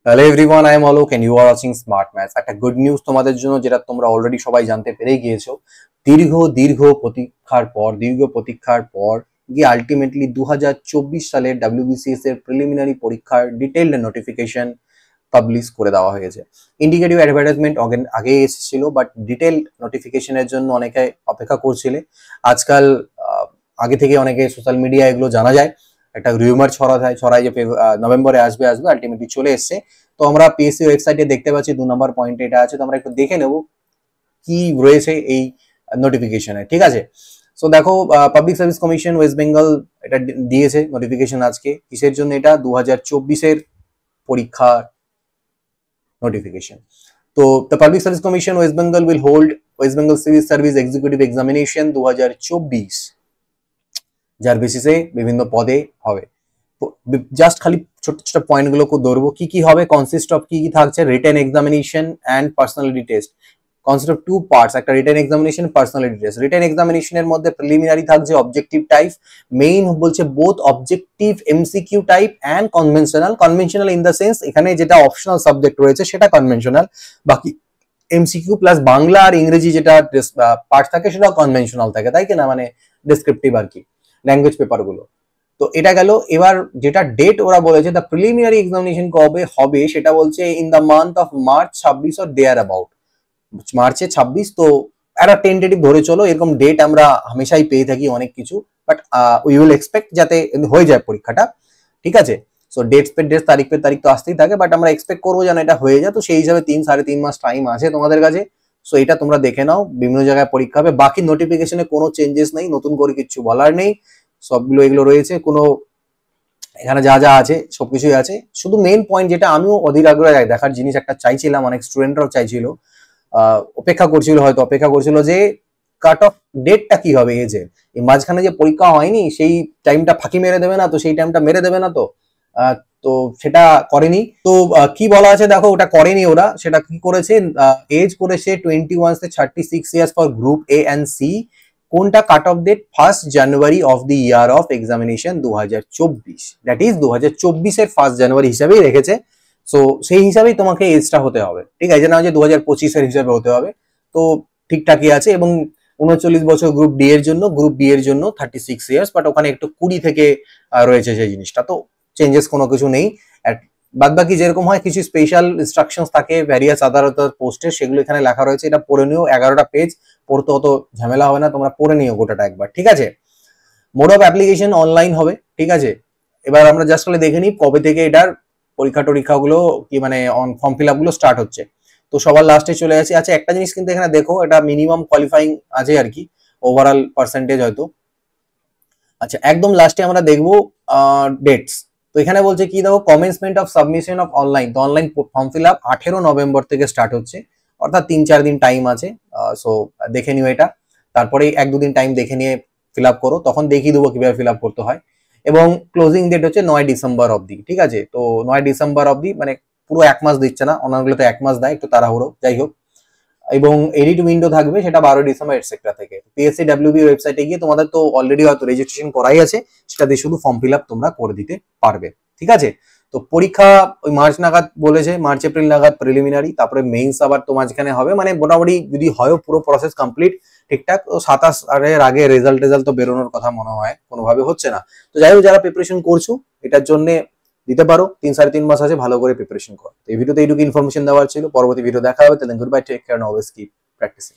Hello everyone, I am Alok and you are watching smart maths. একটা good news তোমাদের জন্য, যেটা তোমরা অলরেডি সবাই জানতে পেরে গিয়েছো। দীর্ঘ প্রতীক্ষার পর গিয়ে আলটিমেটলি 2024 সালের WBCS এর প্রিলিমিনারি পরীক্ষার ডিটেইলড নোটিফিকেশন পাবলিশ করে দেওয়া হয়েছে। ইন্ডিকেটিভ অ্যাডভার্টাইজমেন্ট আগে এসেছিল, বাট ডিটেইলড নোটিফিকেশনের জন্য অনেকে অপেক্ষা করছিলে। আজকাল আগে থেকে অনেকে সোশ্যাল মিডিয়া এগুলো জানা যায়, একটা রিউমার ছড়ায় যে নভেম্বরে আসবে, আলটিমেটলি চলে এসছে। তো আমরা পিএসসি ওয়েবসাইটে দেখতে পাচ্ছি 2 নম্বর পয়েন্টে এটা আছে, তো আমরা একটু দেখে নেব কি রয়েছে এই নোটিফিকেশনে। ঠিক আছে, সো দেখো, public service commission West Bengal এটা দিয়েছে নোটিফিকেশন আজকে। কিসের জন্য? এটা 2024-এর পরীক্ষা নোটিফিকেশন। তো the public service commission West Bengal will hold West Bengal civil service executive examination 2024, যার বেসিসে বিভিন্ন পদে হবে। জাস্ট খালি ছোট ছোট পয়েন্ট গুলো ধরবো কি কি হবে, কনসিস্ট অফ কি কি থাকছে। Written examination and personality test. Consist of 2 parts, একটা written examination, personality test. Written এক্সামিনেশনের মধ্যে প্রিলিমিনারি থাকছে অবজেক্টিভ টাইপ, মেইন বলছে both objective MCQ type and conventional. Conventional in the sense এখানে যেটা অপশনাল সাবজেক্ট রয়েছে সেটা কনভেনশনাল, বাকি এমসিকিউ প্লাস বাংলা আর ইংরেজি যেটা পার্ট থাকে সেটা কনভেনশনাল থাকে, তাই কিনা, মানে ডেসক্রিপটিভ আর কি, ল্যাঙ্গুয়েজ পেপার গুলো। তো এটা গেল। এবার যেটা ডেট ওরা বলেছে, দ্য প্রিলিমিনারি এক্সামিনেশন কবে হবে সেটা বলছে in the month of March 26 or there about, মার্চে 26। তো একটা টেন্টেটিভ ধরে চলো, এরকম ডেট আমরা হামেশাই পেয়ে থাকি অনেক কিছু, বাট উই উইল এক্সপেক্ট যাতে হয়ে যায় পরীক্ষাটা। ঠিক আছে, সো ডেট পে ডেট, তারিখ পে তারিখ তো আসতেই থাকে, বাট আমরা এক্সপেক্ট করবো যেন এটা হয়ে যায়। তো সেই হিসাবে 3-3.5 মাস টাইম আছে তোমাদের কাছে। সো এটা তোমরা দেখে নাও, বিভিন্ন জায়গায় পরীক্ষা হবে। বাকি নোটিফিকেশনে কোনো চেঞ্জেস নেই, নতুন করে কিছু বলার নেই, সবগুলো এগুলো রয়েছে। কোনো এখানে যা যা আছে সবকিছুই আছে। শুধু মেইন পয়েন্ট যেটা আমিও অধীর আগ্রহে দেখার জিনিস একটা চাইছিলাম, অনেক স্টুডেন্টরাও চাইছিল, অপেক্ষা করছিল যে কাট অফ ডেটটা কি হবে। এই মাঝখানে যে পরীক্ষা হয়নি সেই টাইমটা ফাঁকি মেরে দেবে না তো, সেই টাইমটা মেরে দেবে না তো। তো সেটা করেনি। তো কি বলা আছে দেখো, ওটা করেনি ওরা। সেটা কি করেছে, এজ করেছে 21 থেকে 36 years for group A and C. কোনটা cut off date? 1 January of the year of examination 2024, that is 2024-এর 1 জানুয়ারি হিসাবেই রেখেছে। সো সেই হিসাবেই তোমাকে এজটা হতে হবে, ঠিক আছে, না যে 2025-এর হিসাবে হতে হবে। তো ঠিকঠাকই আছে। এবং 39 বছর গ্রুপ ডি এর জন্য 36 ইয়ার্স, বাট ওখানে একটু 20 থেকে রয়েছে সেই জিনিসটা। তো চেঞ্জেস কোনো কিছু নেই। বাদ বাকি যেরকম হয়, কিছু স্পেশাল ইনস্ট্রাকশনস থাকে ভ্যারিয়াস আদারত পোস্টে, সেগুলো এখানে লেখা রয়েছে। এটা পড়ে নিও, 11টা পেজ, পড়তে অত ঝামেলা হবে না, তোমরা পড়ে নিও গোটাটা একবার। ঠিক আছে, মোড অফ অ্যাপ্লিকেশন অনলাইন হবে। ঠিক আছে, এবার আমরা জাস্ট করে দেখে নিই কবে থেকে এটার পরীক্ষাগুলো কি, মানে ফর্ম ফিল আপ গুলো স্টার্ট হচ্ছে। তো সবার লাস্টে চলে আসি। আচ্ছা, একটা জিনিস কিন্তু এখানে দেখো, এটা মিনিমাম কোয়ালিফাইং আছে আর কি, ওভারঅল পার্সেন্টেজ হয়তো। আচ্ছা, একদম লাস্টে আমরা দেখবো ডেটস। তো এখানে বলছে কি দেখো, commencement of submission of online. তো অনলাইন ফর্ম ফিল আপ 18 নভেম্বর থেকে স্টার্ট হচ্ছে, অর্থাৎ 3-4 দিন টাইম আছে। সো দেখে নিও এটা, তারপরে 1-2 দিন টাইম দেখে নিয়ে ফিল আপ করো, তখন দেখিয়ে দেবো কিভাবে ফিল আপ করতে হয়। এবং ক্লোজিং ডেট হচ্ছে 9 ডিসেম্বর অবধি। ঠিক আছে, তো 9 ডিসেম্বর অবধি, মানে পুরো 1 মাস দিচ্ছে না, অন্যগুলোতে 1 মাস দেয়, একটু তাড়াহুড়ো, যাই হোক। এবং এডিট উইন্ডো থাকবে সেটা 12 ডিসেম্বর এটসেট্রা থেকে। পিএসসি ডাব্লিউবি ওয়েবসাইটে গিয়ে তোমাদের তো অলরেডি হয়তো রেজিস্ট্রেশন করাই আছে, সেটা দিয়ে শুধু ফর্ম ফিল আপ তোমরা করে দিতে পারবে। ঠিক আছে, তো পরীক্ষা ওই মার্চ নাগাদ বলেছে, মার্চ এপ্রিল নাগাদ প্রিলিমিনারি, তারপরে মেইনস আবার তো মাঝখানে হবে। মানে মোটামুটি যদি হয় পুরো প্রসেস কমপ্লিট ঠিকঠাক, তো 27 আগে রেজাল্ট তো বেরোনোর কথা মনে হয়, কোনোভাবে হচ্ছে না। তো যাই হোক, যারা প্রিপারেশন করছো এটার জন্য দিতে পারো, 3-3.5 মাস আছে, ভালো করে প্রিপারেশন করো। এই ভিডিওতে এইটুকু ইনফরমেশন দেওয়ার ছিল। পরবর্তী ভিডিও দেখা হবে, তাহলে good bye, take care, always keep practising.